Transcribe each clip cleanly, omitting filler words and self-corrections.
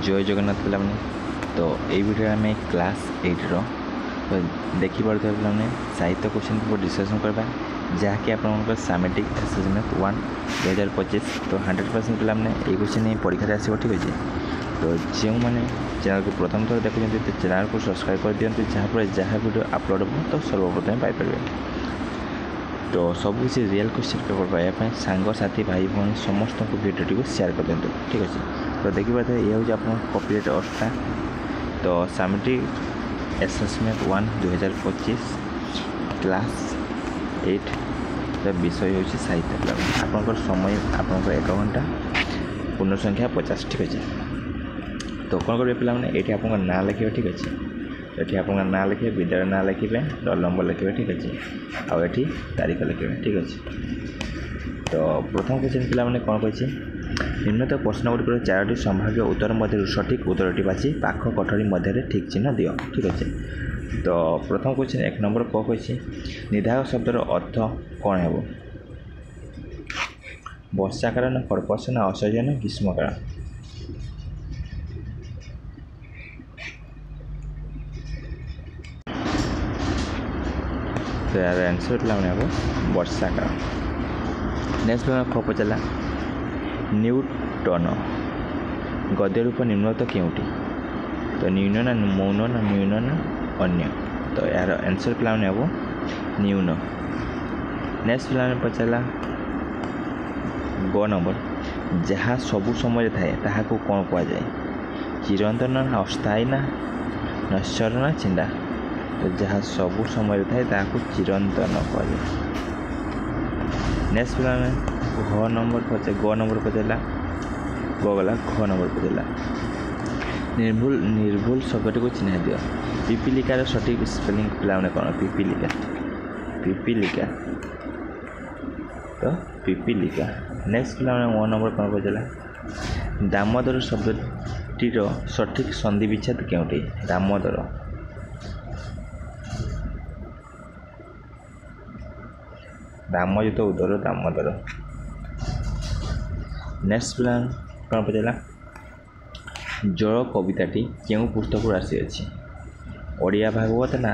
जय जगन्नाथ पे तो ये वीडियो आम क्लास 8 तो देखिपे पे साहित्य क्वेश्चन पेपर डिस्कसन करवा जहाँकि आप सामेटिक असेसमेंट 1 2025 तो 100% पे ये क्वेश्चन ही परीक्षा आसो ठीक अच्छे। तो जो मैंने चैनल को प्रथम थर देखुं तो चैनल को सब्सक्राइब कर दिखाँ जहाँफल जहाँ वीडियो अपलोड हो तो सर्वप्रथम पाइपर। तो सब किसी रियल क्वेश्चन पेपर पाइबा सांग साथी भाई भाई समस्त को भिडियो को शेयर कर दिखाँ ठीक अच्छे। तो देखिए ये हूँ आप कॉपीराइट अर्था तो सामेटिक असेसमेंट 1 2025 क्लास 8 तो विषय हूँ साहित्य आपंकर समय आपंकर 1 घंटा पूर्ण संख्या 50 ठीक अच्छे। तो कौन करेंगे पे ये आप ना लिखे ठीक अच्छे ये आप ना लिखे विद्यालय ना लिखे रोल नंबर लिखे ठीक अच्छे आउ ये तारीख लिखे ठीक अच्छे। तो प्रथम क्वेश्चन पे कौन कही निम्नत प्रश्नगुड़िकर 4टी संभाव्य उत्तर मध्य सठिक उत्तरटी बाछी पाख कठरी मध्य ठीक चिन्ह दियो ठीक अच्छे। तो प्रथम क्वेश्चन 1 नंबर कौन कही निधायक शब्दर अर्थ कौन है वर्षाकाल ना कर्कश ना असह्य ना ग्रीष्मकाल। तो यार आंसर पे वर्षाकाल। नेक्स्ट कौन पचारा न्यूटन गद्य रूप निम्नलिखित केउटी तो न्यून ना मौन ना न्यून ना अन्य। तो यार आंसर पे हम न्यून। नेक्स्ट पे पचारा ग नंबर जहाँ सबु समय थाए ताहाको कौन कहुए चिरंतन ना अस्थायी ना नश्वर ना चिंदा। तो जहाँ सबु समय थाए ताहाको चिरंतन कहुए। नेक्स्ट पे घ नंबर पचारा गला घ नंबर पचारा निर्भुल शब्द को चिन्ह दियो पिपीलिकार सठिक स्पेलिंग पे कौन पिपीलिका तो पिपीलिका। नेक्स्ट पे 1 नंबर कौन पचारा दामोदर शब्दटीर सठिक संधि विच्छेद केउटी दामोदर दामयुत उदर दामोदर। नेक्स्ट प्लान कौन पचारा जल कविताटी क्यों पुस्तक आसी अच्छी ओडिया भागवत ना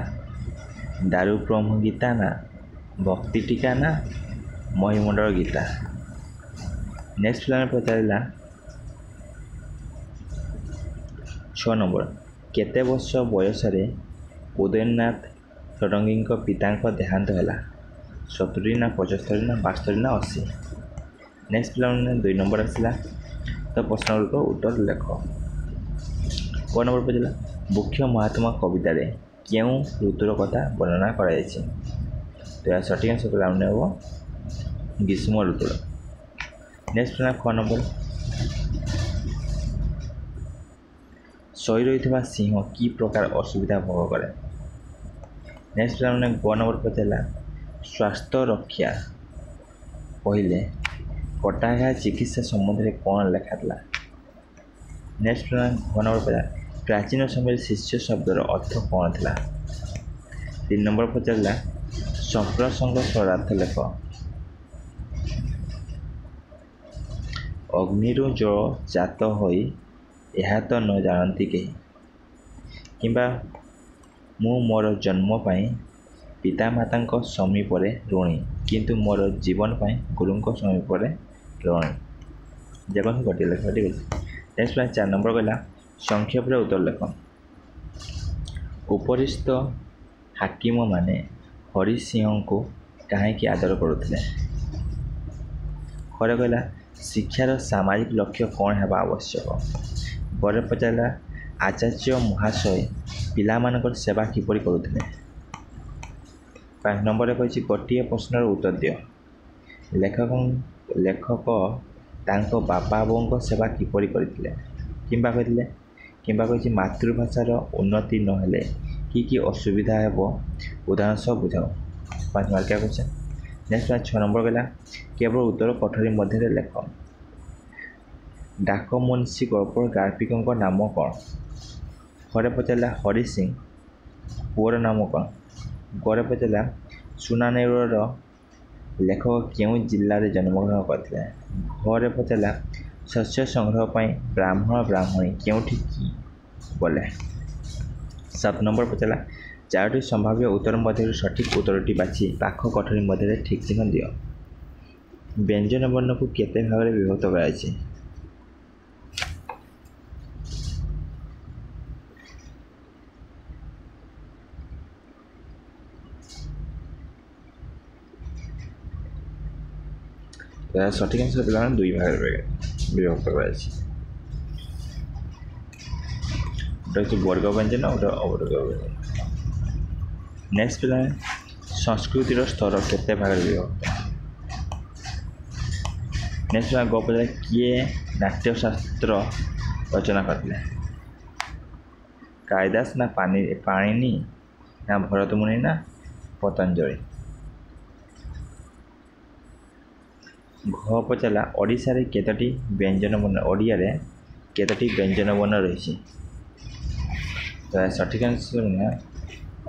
दारू ब्रह्म गीता ना भक्ति टीका ना महिमंडल गीता। नेक्स्ट प्लान पचारा 6 नंबर केते वर्ष बयस उदयनाथ षडंगी पिता देहांत है 70 ना 75 ना 72 ना 80। नेक्स्ट पे 2 नंबर आसला तो प्रश्न उत्तर लेख। क नंबर पचारा मुख्य महात्मा कवितार क्यों ऋतुर कथा वर्णना कर। तो यह सठिक आंसर पे हम ग्रीष्म ऋतुर। नेक्स्ट पे क नंबर शई रही सिंह कि प्रकार असुविधा भोग करे। नेक्स्ट पे ग नंबर पचारा स्वास्थ्य रक्षा कहले कटाघा चिकित्सा संबंध में कौन लिखा। नेक्स्ट घ नंबर पचारा प्राचीन समय शिष्य शब्दर अर्थ कौन था। 3 नंबर पचारा संप्रसंग पदार्थ लेख अग्निरु जल जात होई यह तो न जानती कहीं किंबा मु मोर जन्म पाई पितामाता समीप ऋणी किंतु मोर जीवन पाई गुरु समीप ऋणी जगह गोटे लेख ठीक है। नेक्स्ट 4 नंबर कहला संक्षेप उत्तर लेख उपरिस्थ हाकिम माने हरि सिंह को कहीं आदर करुले। खरे कहला शिक्षार सामाजिक लक्ष्य कौन है आवश्यक। बर पचारा आचार्य महाशय पिलामानकर सेवा किपरि करुले। 5 नंबर कही गोटे प्रश्नर उत्तर दियो लेखक तांको बापा बों सेवा किपरि करथिले किंबा कही मातृभाषार उन्नति नहेले कि असुविधा हेब उदाहरण सब बुझाओ 5 मार्किया क्वेश्चन। नेक्स्ट 6 नंबर कहला केवल उत्तर कठरी मध्य लेख डाक मुंशी गल्पर गार्पिकों नाम कौन। खरे पचारा हरि सिंह पुअर नाम कौन। गरे पचारा सुनानेर लेखक क्यों जिले में जन्मग्रहण करते। घरे पचारा शस्य संग्रह पर ब्राह्मण ब्राह्मणी केउठी बोले। 7 नंबर पचला चारोटी संभाव्य उत्तर मध्य सठिक उत्तरटी बाछि पाख कठोरी मध्य ठीक चिन्ह दियो। व्यंजन वर्ण को केते भाग में विभक्त कराइछि। सठिक आंसर पे 2 भाग में विभक्त कराइछि। वर्ग व्यंजन और अवर्ग व्यंजन। नेक्स्ट पे संस्कृतिर स्तर केते भाग में विभक्त। नेक्स्ट गप किए नाट्यशास्त्र रचना करते कालिदास ना पाणिनि ना भरतमुनि ना पतंजलि। घ पचला ओडिशा रे केतोटी व्यंजन वर्ण ओडिया रे केतोटी व्यंजन वर्ण रही। तो सठिक आंसर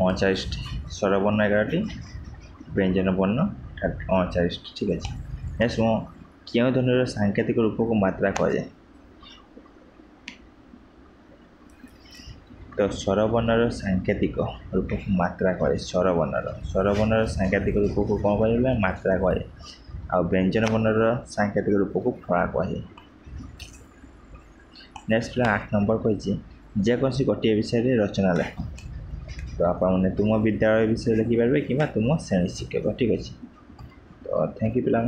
39 स्वर वर्ण 11टी व्यंजन वर्ण 39। ठीक है। नेक्स्ट क्यों ध्वनिर सांकेतिक रूप को मात्रा कहुए। तो स्वरवर्णर सांकेतिक रूप को मात्रा कहे। स्वरवर्णर सांकेतिक रूप को कौन कह मात्रा कहे। आ व्यंजन वर्णर सांकेतिक रूप को फला कहे। नेक्स्ट 8 नंबर कही जेकोसी गोटे विषय रचना लेख। तो आप तुम विद्यालय विषय लिखिपारे कि तुम श्रेणी शिक्षक। ठीक अच्छे। तो थैंक यू पिला।